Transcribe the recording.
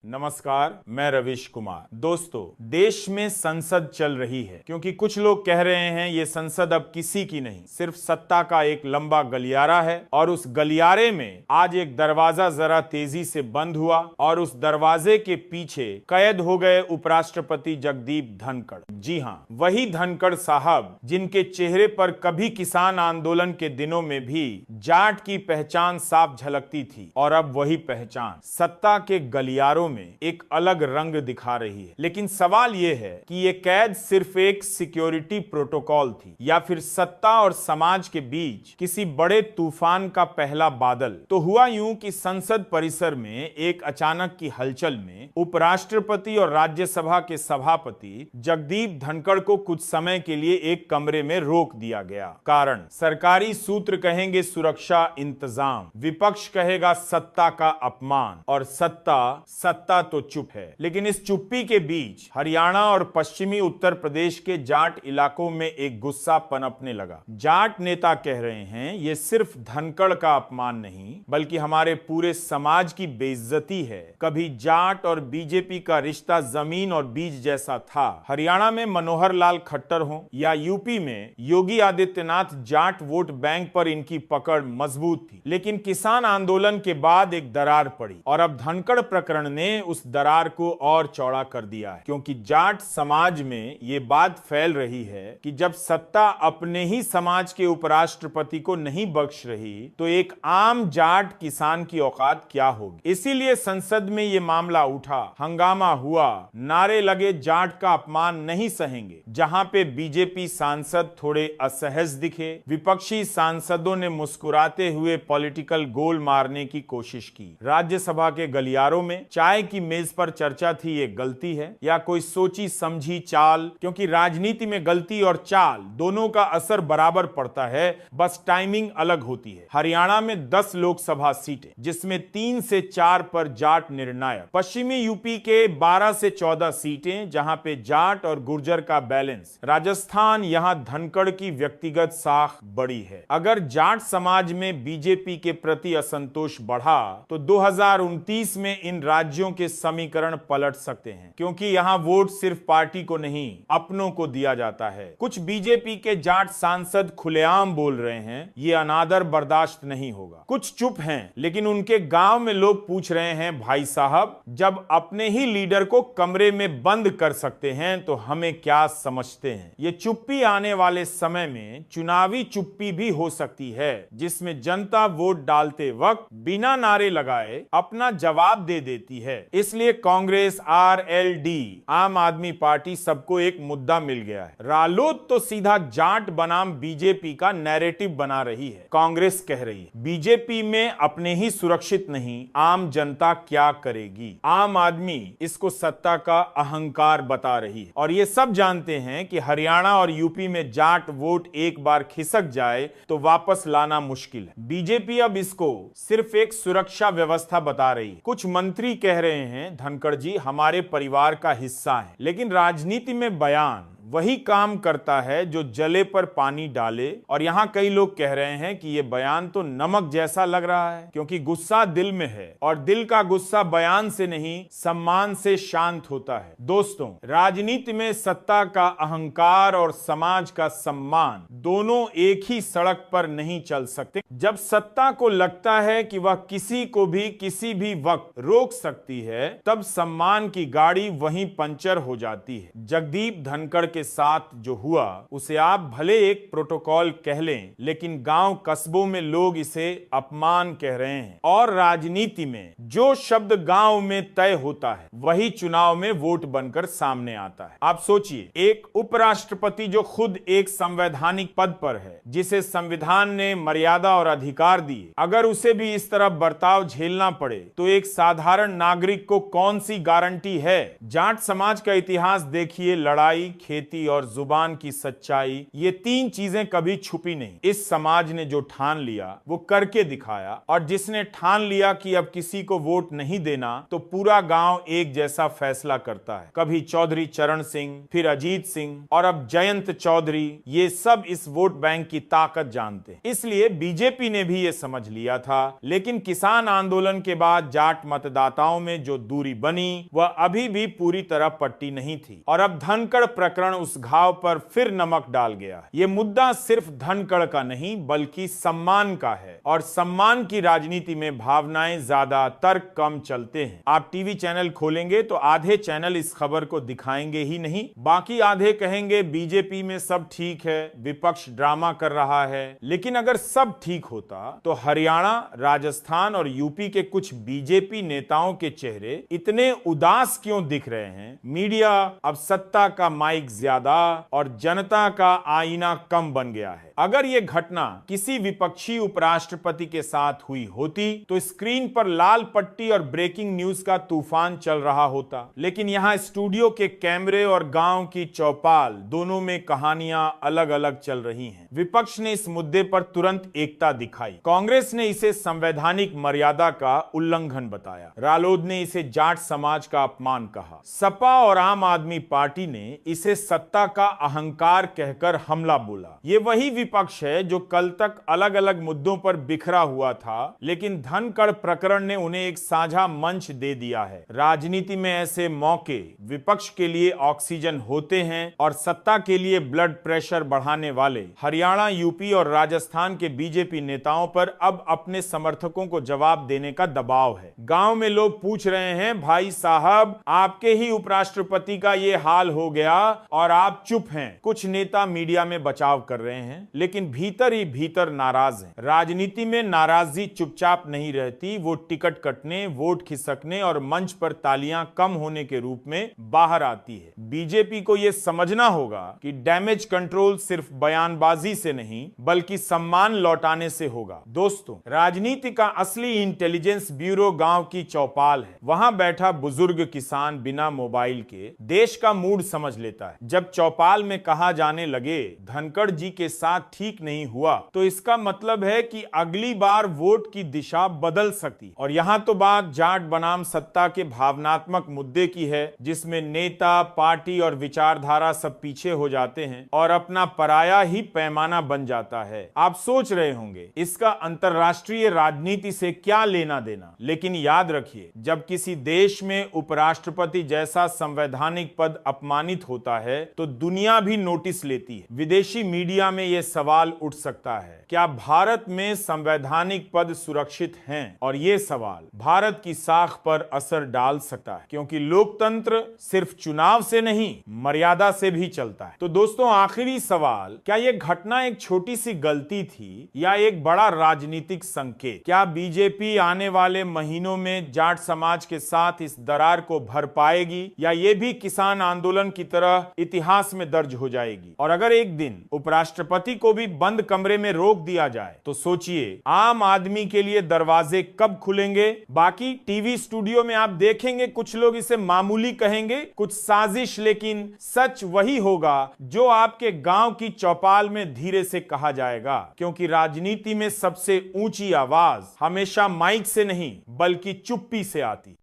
नमस्कार, मैं रविश कुमार। दोस्तों, देश में संसद चल रही है क्योंकि कुछ लोग कह रहे हैं ये संसद अब किसी की नहीं, सिर्फ सत्ता का एक लंबा गलियारा है और उस गलियारे में आज एक दरवाजा जरा तेजी से बंद हुआ और उस दरवाजे के पीछे कैद हो गए उपराष्ट्रपति जगदीप धनखड़। जी हाँ, वही धनखड़ साहब जिनके चेहरे पर कभी किसान आंदोलन के दिनों में भी जाट की पहचान साफ झलकती थी और अब वही पहचान सत्ता के गलियारों में एक अलग रंग दिखा रही है। लेकिन सवाल यह है कि यह कैद सिर्फ एक सिक्योरिटी प्रोटोकॉल थी या फिर सत्ता और समाज के बीच किसी बड़े तूफान का पहला बादल। तो हुआ यूं कि संसद परिसर में एक अचानक की हलचल में उपराष्ट्रपति और राज्यसभा के सभापति जगदीप धनखड़ को कुछ समय के लिए एक कमरे में रोक दिया गया। कारण सरकारी सूत्र कहेंगे सुरक्षा इंतजाम, विपक्ष कहेगा सत्ता का अपमान और सत्ता तो चुप है। लेकिन इस चुप्पी के बीच हरियाणा और पश्चिमी उत्तर प्रदेश के जाट इलाकों में एक गुस्सा पनपने लगा। जाट नेता कह रहे हैं ये सिर्फ धनखड़ का अपमान नहीं बल्कि हमारे पूरे समाज की बेइज्जती है। कभी जाट और बीजेपी का रिश्ता जमीन और बीज जैसा था। हरियाणा में मनोहर लाल खट्टर हो या यूपी में योगी आदित्यनाथ, जाट वोट बैंक पर इनकी पकड़ मजबूत थी। लेकिन किसान आंदोलन के बाद एक दरार पड़ी और अब धनखड़ प्रकरण ने उस दरार को और चौड़ा कर दिया है, क्योंकि जाट समाज में ये बात फैल रही है कि जब सत्ता अपने ही समाज के उपराष्ट्रपति को नहीं बख्श रही तो एक आम जाट किसान की औकात क्या होगी। इसीलिए संसद में ये मामला उठा, हंगामा हुआ, नारे लगे जाट का अपमान नहीं सहेंगे। जहां पे बीजेपी सांसद थोड़े असहज दिखे, विपक्षी सांसदों ने मुस्कुराते हुए पॉलिटिकल गोल मारने की कोशिश की। राज्यसभा के गलियारों में चाय की मेज पर चर्चा थी ये गलती है या कोई सोची समझी चाल, क्योंकि राजनीति में गलती और चाल दोनों का असर बराबर पड़ता है, बस टाइमिंग अलग होती है। हरियाणा में 10 लोकसभा सीटें जिसमें 3 से 4 पर जाट निर्णायक, पश्चिमी यूपी के 12 से 14 सीटें जहां पे जाट और गुर्जर का बैलेंस, राजस्थान यहां धनखड़ की व्यक्तिगत साख बड़ी है। अगर जाट समाज में बीजेपी के प्रति असंतोष बढ़ा तो 2029 में इन राज्यों के समीकरण पलट सकते हैं, क्योंकि यहां वोट सिर्फ पार्टी को नहीं अपनों को दिया जाता है। कुछ बीजेपी के जाट सांसद खुलेआम बोल रहे हैं ये अनादर बर्दाश्त नहीं होगा। कुछ चुप हैं, लेकिन उनके गांव में लोग पूछ रहे हैं भाई साहब, जब अपने ही लीडर को कमरे में बंद कर सकते हैं तो हमें क्या समझते हैं। ये चुप्पी आने वाले समय में चुनावी चुप्पी भी हो सकती है, जिसमें जनता वोट डालते वक्त बिना नारे लगाए अपना जवाब दे देती है। इसलिए कांग्रेस, आरएलडी, आम आदमी पार्टी सबको एक मुद्दा मिल गया है। रालोद तो सीधा जाट बनाम बीजेपी का नैरेटिव बना रही है। कांग्रेस कह रही है बीजेपी में अपने ही सुरक्षित नहीं, आम जनता क्या करेगी। आम आदमी इसको सत्ता का अहंकार बता रही है और ये सब जानते हैं कि हरियाणा और यूपी में जाट वोट एक बार खिसक जाए तो वापस लाना मुश्किल है। बीजेपी अब इसको सिर्फ एक सुरक्षा व्यवस्था बता रही है। कुछ मंत्री कह रहे हैं धनखड़ जी हमारे परिवार का हिस्सा है, लेकिन राजनीति में बयान वही काम करता है जो जले पर पानी डाले। और यहां कई लोग कह रहे हैं कि यह बयान तो नमक जैसा लग रहा है, क्योंकि गुस्सा दिल में है और दिल का गुस्सा बयान से नहीं सम्मान से शांत होता है। दोस्तों, राजनीति में सत्ता का अहंकार और समाज का सम्मान दोनों एक ही सड़क पर नहीं चल सकते। जब सत्ता को लगता है कि वह किसी को भी किसी भी वक्त रोक सकती है, तब सम्मान की गाड़ी वहीं पंचर हो जाती है। जगदीप धनखड़ के साथ जो हुआ उसे आप भले एक प्रोटोकॉल कह लें, लेकिन गांव कस्बों में लोग इसे अपमान कह रहे हैं। और राजनीति में जो शब्द गांव में तय होता है वही चुनाव में वोट बनकर सामने आता है। आप सोचिए, एक उपराष्ट्रपति जो खुद एक संवैधानिक पद पर है, जिसे संविधान ने मर्यादा और अधिकार दिए, अगर उसे भी इस तरह बर्ताव झेलना पड़े तो एक साधारण नागरिक को कौन सी गारंटी है। जाट समाज का इतिहास देखिए, लड़ाई, खेती राजनीति और जुबान की सच्चाई, ये तीन चीजें कभी छुपी नहीं। इस समाज ने जो ठान लिया वो करके दिखाया, और जिसने ठान लिया कि अब किसी को वोट नहीं देना तो पूरा गांव एक जैसा फैसला करता है। कभी चौधरी चरण सिंह, फिर अजीत सिंह और अब जयंत चौधरी, ये सब इस वोट बैंक की ताकत जानते हैं। इसलिए बीजेपी ने भी ये समझ लिया था। लेकिन किसान आंदोलन के बाद जाट मतदाताओं में जो दूरी बनी वह अभी भी पूरी तरह पट्टी नहीं थी, और अब धनखड़ प्रकरण उस घाव पर फिर नमक डाल गया। ये मुद्दा सिर्फ धनखड़ का नहीं बल्कि सम्मान का है, और सम्मान की राजनीति में भावनाएं ज्यादा, तर्क कम चलते हैं। आप टीवी चैनल खोलेंगे तो आधे चैनल इस खबर को दिखाएंगे ही नहीं, बाकी आधे कहेंगे बीजेपी में सब ठीक है, विपक्ष ड्रामा कर रहा है। लेकिन अगर सब ठीक होता तो हरियाणा, राजस्थान और यूपी के कुछ बीजेपी नेताओं के चेहरे इतने उदास क्यों दिख रहे हैं? मीडिया अब सत्ता का माइक ज्यादा और जनता का आईना कम बन गया है। अगर यह घटना किसी विपक्षी उपराष्ट्रपति के साथ हुई होती तो स्क्रीन पर लाल पट्टी और ब्रेकिंग न्यूज का तूफान चल रहा होता। लेकिन यहां स्टूडियो के कैमरे और गांव की चौपाल, दोनों में कहानियां अलग अलग चल रही हैं। विपक्ष ने इस मुद्दे पर तुरंत एकता दिखाई। कांग्रेस ने इसे संवैधानिक मर्यादा का उल्लंघन बताया। रालोद ने इसे जाट समाज का अपमान कहा। सपा और आम आदमी पार्टी ने इसे सत्ता का अहंकार कहकर हमला बोला। ये वही विपक्ष है जो कल तक अलग अलग मुद्दों पर बिखरा हुआ था, लेकिन धनखड़ प्रकरण ने उन्हें एक साझा मंच दे दिया है। राजनीति में ऐसे मौके विपक्ष के लिए ऑक्सीजन होते हैं और सत्ता के लिए ब्लड प्रेशर बढ़ाने वाले हरियाणा, यूपी और राजस्थान के बीजेपी नेताओं पर अब अपने समर्थकों को जवाब देने का दबाव है। गांव में लोग पूछ रहे हैं, भाई साहब आपके ही उपराष्ट्रपति का ये हाल हो गया और आप चुप हैं। कुछ नेता मीडिया में बचाव कर रहे हैं, लेकिन भीतर ही भीतर नाराज हैं। राजनीति में नाराजगी चुपचाप नहीं रहती, वो टिकट कटने, वोट खिसकने और मंच पर तालियां कम होने के रूप में बाहर आती है। बीजेपी को यह समझना होगा कि डैमेज कंट्रोल सिर्फ बयानबाजी से नहीं बल्कि सम्मान लौटाने से होगा। दोस्तों, राजनीति का असली इंटेलिजेंस ब्यूरो गांव की चौपाल है। वहां बैठा बुजुर्ग किसान बिना मोबाइल के देश का मूड समझ लेता है। जब चौपाल में कहा जाने लगे धनखड़ जी के साथ ठीक नहीं हुआ तो इसका मतलब है कि अगली बार वोट की दिशा बदल सकती। और यहां तो बात जाट बनाम सत्ता के भावनात्मक मुद्दे की है, जिसमें नेता, पार्टी और विचारधारा सब पीछे हो जाते हैं और अपना पराया ही पैमाना बन जाता है। आप सोच रहे होंगे इसका अंतरराष्ट्रीय राजनीति से क्या लेना देना, लेकिन याद रखिए, जब किसी देश में उपराष्ट्रपति जैसा संवैधानिक पद अपमानित होता है तो दुनिया भी नोटिस लेती है। विदेशी मीडिया में यह सवाल उठ सकता है, क्या भारत में संवैधानिक पद सुरक्षित हैं? और यह सवाल भारत की साख पर असर डाल सकता है, क्योंकि लोकतंत्र सिर्फ चुनाव से नहीं मर्यादा से भी चलता है। तो दोस्तों, आखिरी सवाल, क्या यह घटना एक छोटी सी गलती थी या एक बड़ा राजनीतिक संकेत? क्या बीजेपी आने वाले महीनों में जाट समाज के साथ इस दरार को भर पाएगी, या यह भी किसान आंदोलन की तरह इतिहास में दर्ज हो जाएगी? और अगर एक दिन उपराष्ट्रपति को भी बंद कमरे में रोक दिया जाए तो सोचिए आम आदमी के लिए दरवाजे कब खुलेंगे। बाकी टीवी स्टूडियो में आप देखेंगे कुछ लोग इसे मामूली कहेंगे, कुछ साजिश, लेकिन सच वही होगा जो आपके गांव की चौपाल में धीरे से कहा जाएगा, क्योंकि राजनीति में सबसे ऊंची आवाज हमेशा माइक से नहीं बल्कि चुप्पी से आती।